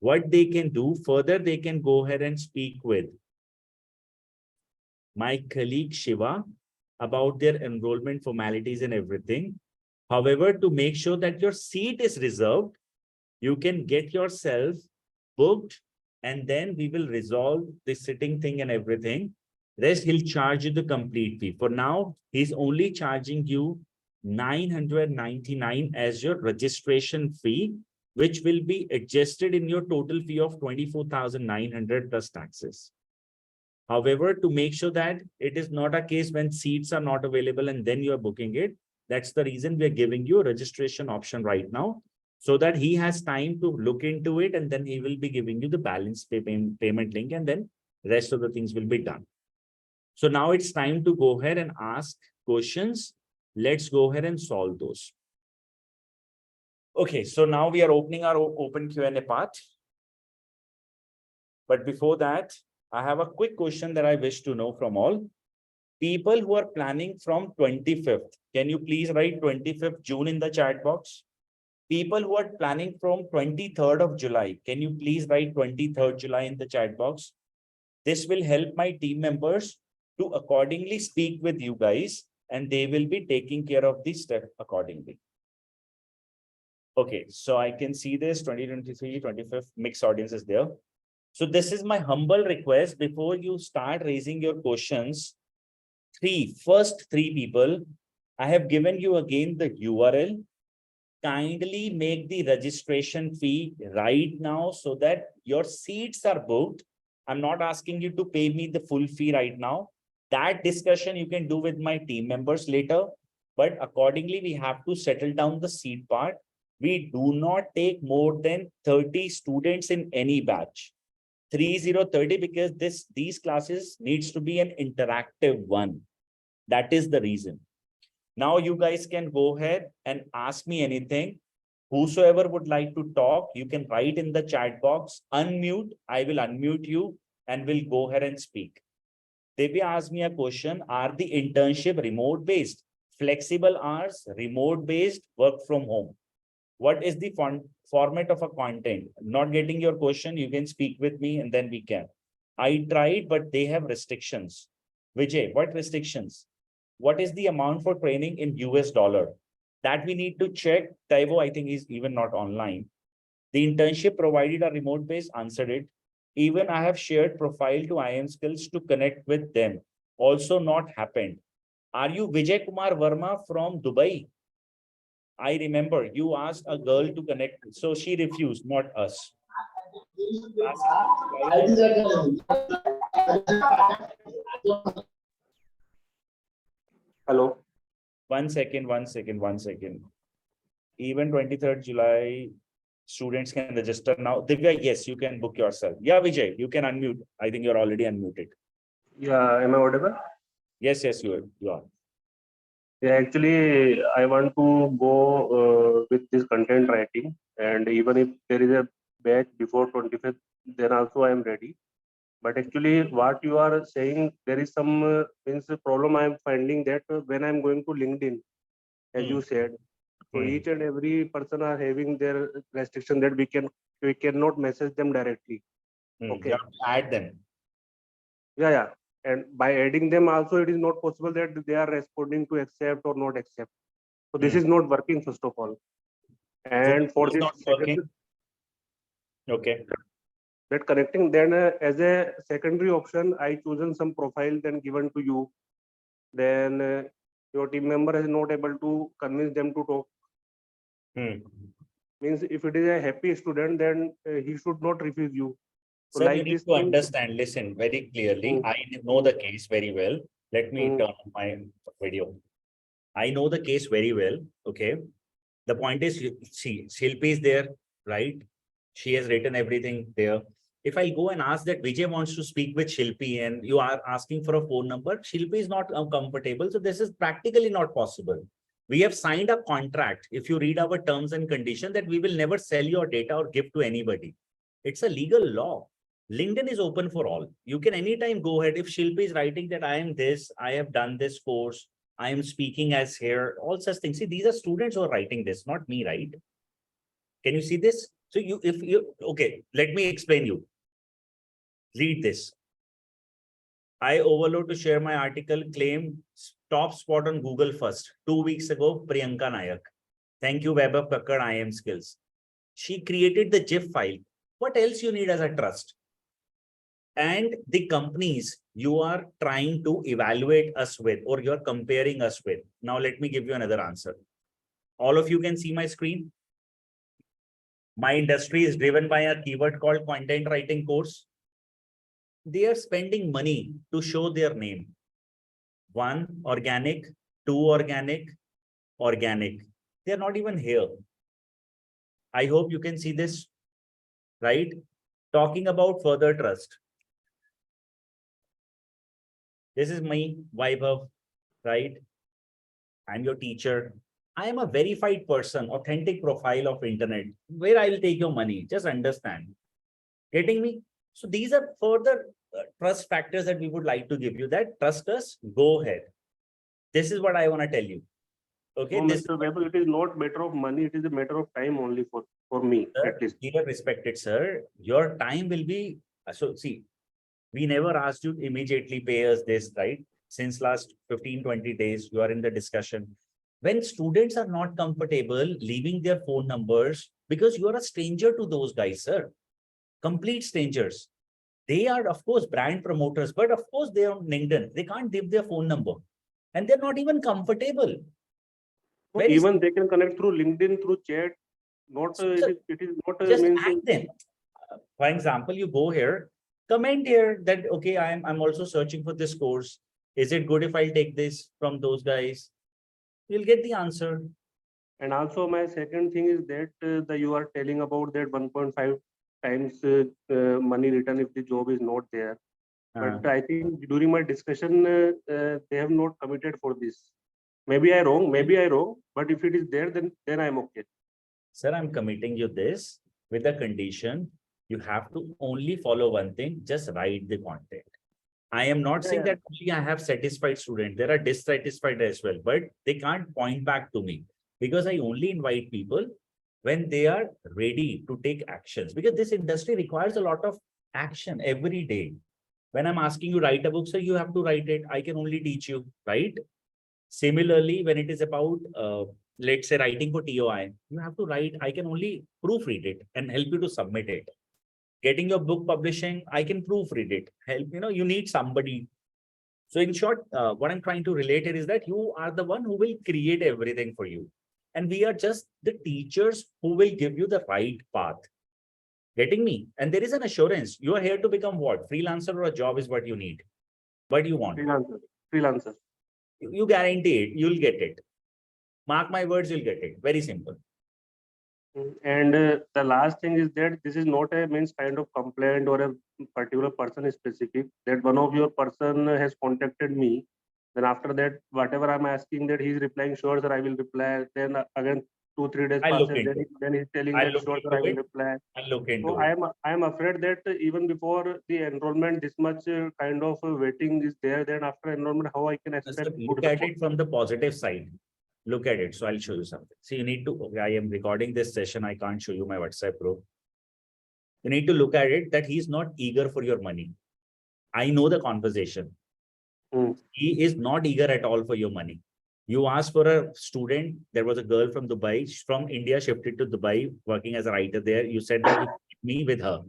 A: what they can do further, they can go ahead and speak with my colleague Shiva about their enrollment formalities and everything. However, to make sure that your seat is reserved, you can get yourself booked and then we will resolve the sitting thing and everything. Rest, he'll charge you the complete fee. For now, he's only charging you 999 as your registration fee, which will be adjusted in your total fee of 24,900 plus taxes. However, to make sure that it is not a case when seats are not available and then you are booking it, that's the reason we are giving you a registration option right now, so that he has time to look into it and then he will be giving you the balance payment link and then rest of the things will be done. So now it's time to go ahead and ask questions. Let's go ahead and solve those. Okay, so now we are opening our open Q&A part. But before that, I have a quick question that I wish to know from all. People who are planning from 25th, can you please write 25th June in the chat box? People who are planning from 23rd of July, can you please write 23rd July in the chat box? This will help my team members to accordingly speak with you guys and they will be taking care of this step accordingly. Okay, so I can see this 2023, 25th mixed audience is there. So this is my humble request before you start raising your questions. First three people, I have given you again the URL. Kindly make the registration fee right now so that your seats are booked. I'm not asking you to pay me the full fee right now. That discussion you can do with my team members later. But accordingly, we have to settle down the seat part. We do not take more than 30 students in any batch. 30 because these classes needs to be an interactive one. That is the reason. Now you guys can go ahead and ask me anything. Whosoever would like to talk, you can write in the chat box, unmute. I will unmute you and we'll go ahead and speak. Devi asked me a question. Are the internship remote based, flexible hours, remote based, work from home? What is the format of a content? Not getting your question, you can speak with me and then we can. I tried, but they have restrictions. Vijay, what restrictions? What is the amount for training in US dollar? That we need to check. Taiwo, I think, is even not online. The internship provided a remote base, answered it. Even I have shared profile to iamSkills to connect with them. Also not happened. Are you Vijay Kumar Verma from Dubai? I remember you asked a girl to connect, so she refused, not us.
B: Hello.
A: One second. Even 23rd July, students can register now. Divya, yes, you can book yourself. Yeah, Vijay, you can unmute. I think you're already unmuted.
B: Yeah, am I audible?
A: Yes, you are.
B: Yeah, actually, I want to go with this content writing, and even if there is a batch before 25th, then also I am ready. But actually, what you are saying, there is some means problem I am finding that when I am going to LinkedIn, as you said, so each and every person are having their restriction that we cannot message them directly. Okay.
A: You have to add them.
B: Yeah. And by adding them also, it is not possible that they are responding to accept or not accept. So this is not working, first of all. And for this second,
A: okay,
B: that connecting, then as a secondary option, I chosen some profile then given to you. Then your team member is not able to convince them to talk. Means if it is a happy student, then he should not refuse you. So
A: sir,
B: like
A: you need
B: this
A: to
B: thing,
A: understand, listen very clearly. I know the case very well. Let me turn on my video. I know the case very well. Okay. The point is, see, Shilpi is there, right? She has written everything there. If I go and ask that Vijay wants to speak with Shilpi and you are asking for a phone number, Shilpi is not comfortable. So this is practically not possible. We have signed a contract. If you read our terms and conditions, that we will never sell your data or give to anybody. It's a legal law. LinkedIn is open for all. You can anytime go ahead. If Shilpi is writing that I am this, I have done this course, I am speaking as here, all such things. See, these are students who are writing this, not me, right? Can you see this? So okay, let me explain you. Read this. I overload to share my article, claim top spot on Google first. 2 weeks ago, Priyanka Nayak. Thank you, Web of Packard IM Skills. She created the GIF file. What else you need as a trust? And the companies you are trying to evaluate us with, or you're comparing us with. Now, let me give you another answer. All of you can see my screen. My industry is driven by a keyword called content writing course. They are spending money to show their name. 1, organic, 2, organic, organic. They are not even here. I hope you can see this, right? Talking about further trust. This is my Vaibhav, right? I'm your teacher. I am a verified person, authentic profile of internet, where I'll take your money. Just understand. Getting me? So these are further trust factors that we would like to give you, that trust us, go ahead. This is what I want to tell you. Okay.
B: No,
A: This
B: Mr. Vaibhav, it is not matter of money, it is a matter of time only for me, at least.
A: Dear respected sir, your time will be, so see, we never asked you to immediately pay us this, right? Since last 15, 20 days, you are in the discussion. When students are not comfortable leaving their phone numbers, because you are a stranger to those guys, sir, complete strangers. They are, of course, brand promoters, but of course, they are on LinkedIn. They can't give their phone number and they're not even comfortable.
B: So even they can connect through LinkedIn, through chat. Not it is not
A: just
B: means
A: add them. For example, you go here, comment here that okay, I'm also searching for this course. Is it good if I take this from those guys? You'll get the answer.
B: And also my second thing is that you are telling about that 1.5 times money return if the job is not there. But I think during my discussion, they have not committed for this. Maybe I wrong, but if it is there, then I'm okay.
A: Sir, I'm committing you this with the condition you have to only follow one thing, just write the content. I am not saying that I have satisfied students. There are dissatisfied as well, but they can't point back to me because I only invite people when they are ready to take actions, because this industry requires a lot of action every day. When I'm asking you write a book, so you have to write it. I can only teach you, right? Similarly, when it is about, let's say, writing for TOI, you have to write. I can only proofread it and help you to submit it. Getting your book publishing, I can proofread it. Help, you need somebody. So in short, what I'm trying to relate here is that you are the one who will create everything for you. And we are just the teachers who will give you the right path. Getting me? And there is an assurance. You are here to become what? Freelancer or a job is what you need. What do you want?
B: Freelancer.
A: You guarantee it. You'll get it. Mark my words, you'll get it. Very simple.
B: And the last thing is that this is not a means kind of complaint or a particular person specific, that one of your person has contacted me. Then after that, whatever I'm asking, that he's replying, sure, sir, I will reply. Then again, 2-3 days
A: I'll look
B: passes,
A: into it.
B: then he's telling
A: I'll
B: that,
A: look
B: sure, sir,
A: into
B: I will
A: it.
B: reply.
A: I'll look into
B: So
A: it.
B: I am afraid that even before the enrollment, this much kind of waiting is there. Then after enrollment, how I can expect
A: Look
B: good
A: at
B: support?
A: it from the positive side. Look at it. So I'll show you something. See, you need to, okay, I am recording this session. I can't show you my WhatsApp group. You need to look at it that he's not eager for your money. I know the conversation. He is not eager at all for your money. You asked for a student. There was a girl from Dubai, from India, shifted to Dubai, working as a writer there. You said that you me with her.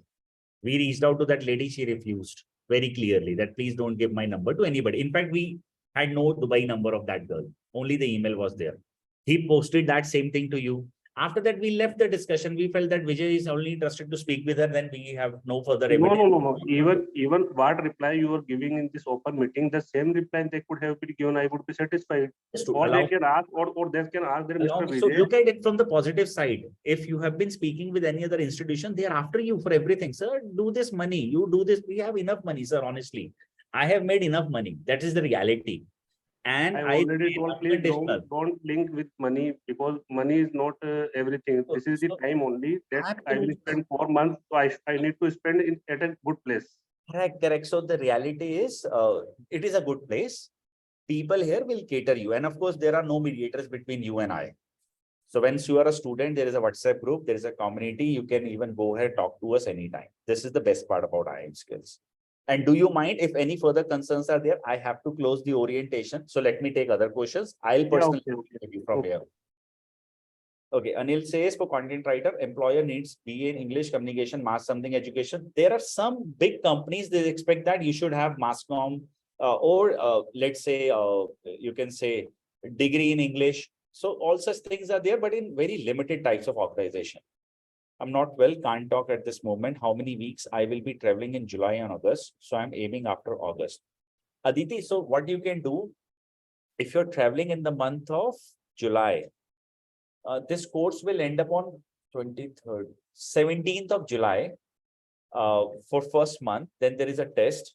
A: We reached out to that lady. She refused very clearly that please don't give my number to anybody. In fact, we had no Dubai number of that girl. Only the email was there. He posted that same thing to you. After that, we left the discussion. We felt that Vijay is only interested to speak with her. Then we have no further evidence.
B: No. Even what reply you are giving in this open meeting, the same reply they could have been given, I would be satisfied. Or they can ask, or they can ask their Mr. Vijay.
A: So look at it from the positive side. If you have been speaking with any other institution, they are after you for everything. Sir, do this money. You do this. We have enough money, sir. Honestly, I have made enough money. That is the reality. And
B: I already told, please don't link with money, because money is not everything. This is the time only that I will spend 4 months. So I need to spend at a good place.
A: Correct. So the reality is, it is a good place. people here will cater you. And of course, there are no mediators between you and I. So once you are a student, there is a WhatsApp group, there is a community, you can even go ahead, talk to us anytime. This is the best part about IIM Skills. And do you mind if any further concerns are there? I have to close the orientation. So let me take other questions. I'll
B: Yeah,
A: personally
B: okay.
A: take you from
B: Okay.
A: here. Okay, Anil says for content writer, employer needs BA in English communication, mass something education. There are some big companies, they expect that you should have mass comm or let's say, you can say degree in English. So all such things are there, but in very limited types of organization. I'm not well, can't talk at this moment. How many weeks I will be traveling in July and August. So I'm aiming after August. Aditi, so what you can do if you're traveling in the month of July, this course will end up on 23rd, 17th of July for first month. Then there is a test.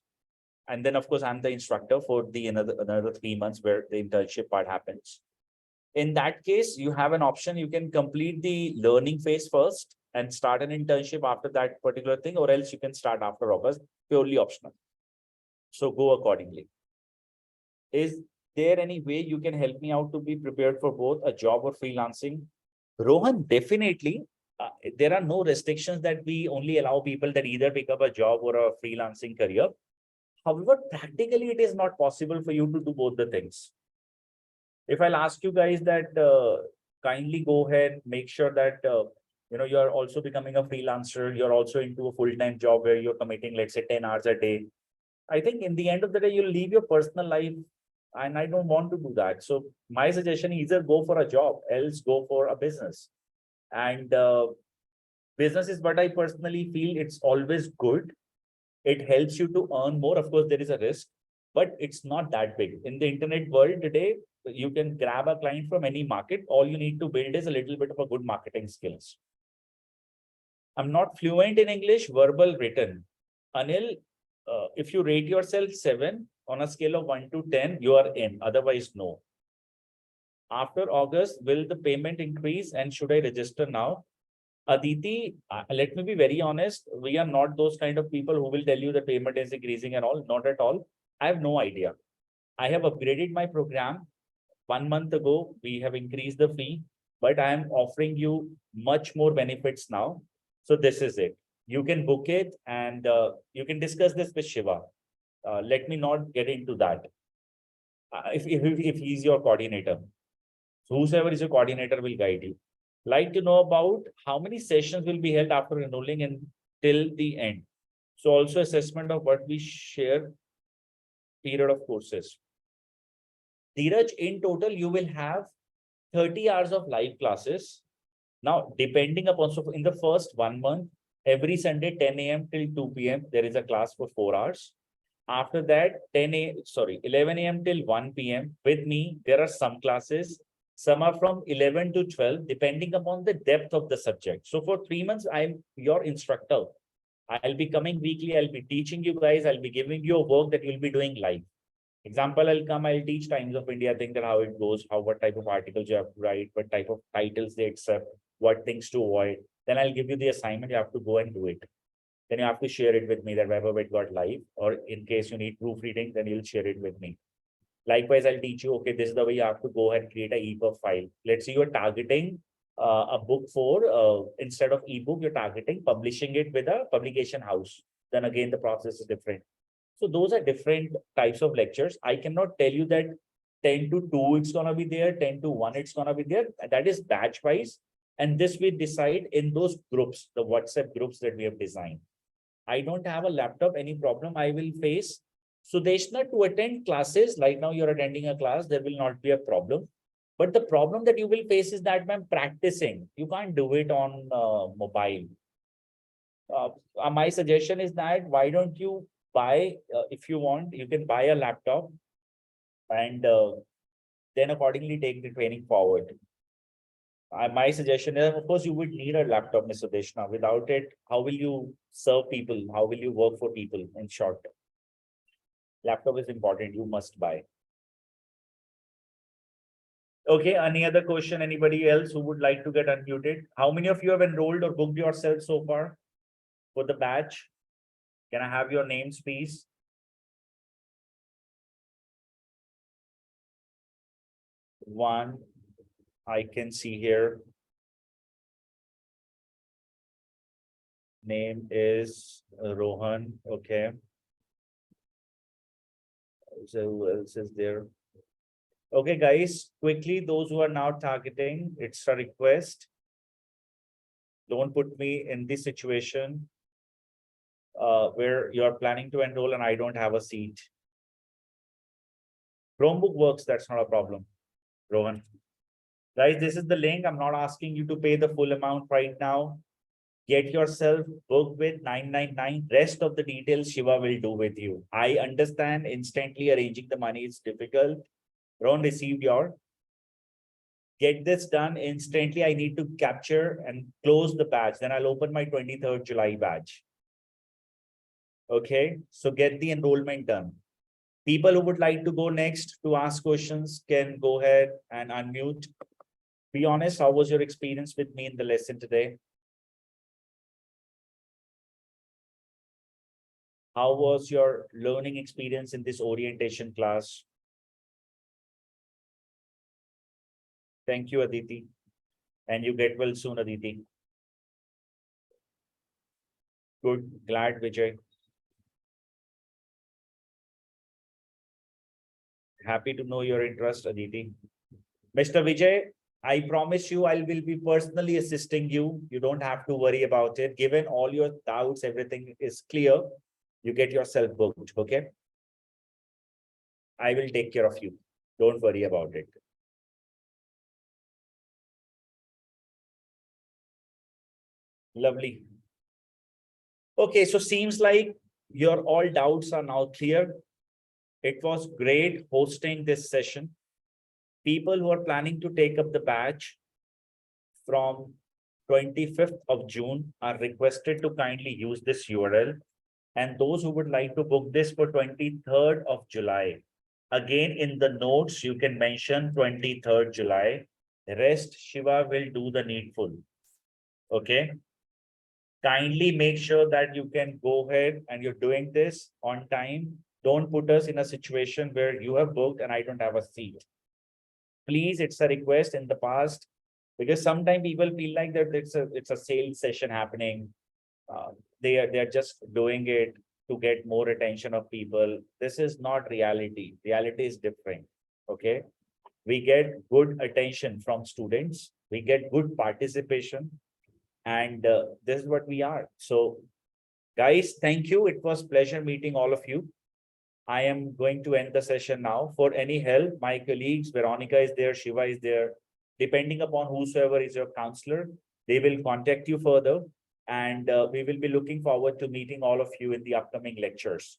A: And then, of course, I'm the instructor for the another 3 months where the internship part happens. In that case, you have an option. You can complete the learning phase first and start an internship after that particular thing, or else you can start after August, purely optional. So go accordingly. Is there any way you can help me out to be prepared for both a job or freelancing? Rohan, definitely. There are no restrictions that we only allow people that either pick up a job or a freelancing career. However, practically, it is not possible for you to do both the things. If I'll ask you guys that kindly go ahead, make sure that you are also becoming a freelancer, you're also into a full-time job where you're committing, let's say, 10 hours a day. I think in the end of the day, you'll leave your personal life, and I don't want to do that. So my suggestion is either go for a job, else go for a business. And business is what I personally feel it's always good. It helps you to earn more. Of course, there is a risk, but it's not that big. In the internet world today, you can grab a client from any market. All you need to build is a little bit of a good marketing skills. I'm not fluent in English, verbal, written. Anil, if you rate yourself 7 on a scale of 1 to 10, you are in. Otherwise, no. After August, will the payment increase and should I register now? Aditi, let me be very honest. We are not those kind of people who will tell you the payment is increasing and all. Not at all. I have no idea. I have upgraded my program 1 month ago. We have increased the fee, but I am offering you much more benefits now. So this is it. You can book it and you can discuss this with Shiva. Let me not get into that. If he's your coordinator, so whosoever is your coordinator will guide you. Like to know about how many sessions will be held after enrolling in till the end. So also assessment of what we share period of courses. Dheeraj, in total, you will have 30 hours of live classes. Now, depending upon, so in the first 1 month, every Sunday, 10 a.m. till 2 p.m., there is a class for 4 hours. After that, 11 a.m. till 1 p.m. with me, there are some classes. Some are from 11 to 12, depending upon the depth of the subject. So for 3 months, I'm your instructor. I'll be coming weekly. I'll be teaching you guys. I'll be giving you a work that you'll be doing live. Example, I'll teach Times of India, think that how it goes, what type of articles you have to write, what type of titles they accept, what things to avoid. Then I'll give you the assignment, you have to go and do it. Then you have to share it with me that wherever it got live, or in case you need proofreading, then you'll share it with me. Likewise, I'll teach you, okay, this is the way you have to go ahead and create a EPUB file. Let's say you're targeting a book for, instead of ebook, you're targeting publishing it with a publication house. Then again, the process is different. So those are different types of lectures. I cannot tell you that 10 to 2 it's gonna be there, 10 to 1 it's gonna be there. That is batch wise. And this we decide in those groups, the WhatsApp groups that we have designed. I don't have a laptop, any problem I will face. So there's not to attend classes. Like now you're attending a class, there will not be a problem. But the problem that you will face is that I'm practicing. You can't do it on mobile. My suggestion is that why don't you buy, if you want, you can buy a laptop and then accordingly take the training forward. My suggestion is, of course, you would need a laptop, Mr. Deshna. Without it, how will you serve people? How will you work for people? In short, laptop is important. You must buy. Okay, any other question? Anybody else who would like to get unmuted? How many of you have enrolled or booked yourself so far for the batch? Can I have your names, please? one I can see here. Name is Rohan. Okay. So who else is there? Okay, guys, quickly, those who are now targeting, it's a request. Don't put me in this situation where you're planning to enroll and I don't have a seat. Chromebook works, that's not a problem. Rohan. Guys, this is the link. I'm not asking you to pay the full amount right now. Get yourself booked with 999. Rest of the details Shiva will do with you. I understand instantly arranging the money is difficult. Ron received your. Get this done instantly. I need to capture and close the batch. Then I'll open my 23rd July batch. Okay, so get the enrollment done. People who would like to go next to ask questions can go ahead and unmute. Be honest, how was your experience with me in the lesson today? How was your learning experience in this orientation class? Thank you, Aditi. And you get well soon, Aditi. Good, glad, Vijay. Happy to know your interest, Aditi. Mr. Vijay, I promise you I will be personally assisting you. You don't have to worry about it. Given all your doubts, everything is clear. You get yourself booked, okay? I will take care of you. Don't worry about it. Lovely. Okay, so seems like your all doubts are now clear. It was great hosting this session. People who are planning to take up the batch from 25th of June are requested to kindly use this URL. And those who would like to book this for 23rd of July, again, in the notes, you can mention 23rd July. The rest, Shiva will do the needful. Okay. Kindly make sure that you can go ahead and you're doing this on time. Don't put us in a situation where you have booked and I don't have a seat. Please, it's a request in the past, because sometimes people feel like that it's a sales session happening. They're just doing it to get more attention of people. This is not reality. Reality is different. Okay. We get good attention from students. We get good participation. And this is what we are. So guys, thank you. It was pleasure meeting all of you. I am going to end the session now. For any help, my colleagues, Veronica is there, Shiva is there. Depending upon whosoever is your counselor, they will contact you further. And we will be looking forward to meeting all of you in the upcoming lectures.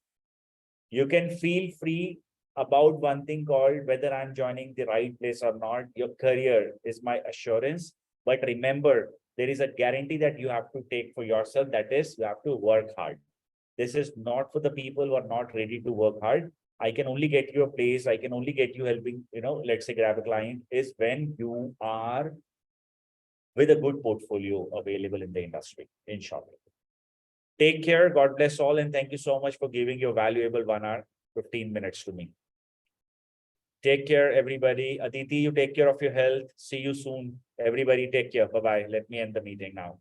A: You can feel free about one thing called whether I'm joining the right place or not. Your career is my assurance. But remember, there is a guarantee that you have to take for yourself. That is, you have to work hard. This is not for the people who are not ready to work hard. I can only get you a place. I can only get you helping, let's say grab a client is when you are with a good portfolio available in the industry, in short. Take care. God bless all. And thank you so much for giving your valuable 1 hour, 15 minutes to me. Take care, everybody. Aditi, you take care of your health. See you soon. Everybody take care. Bye-bye. Let me end the meeting now.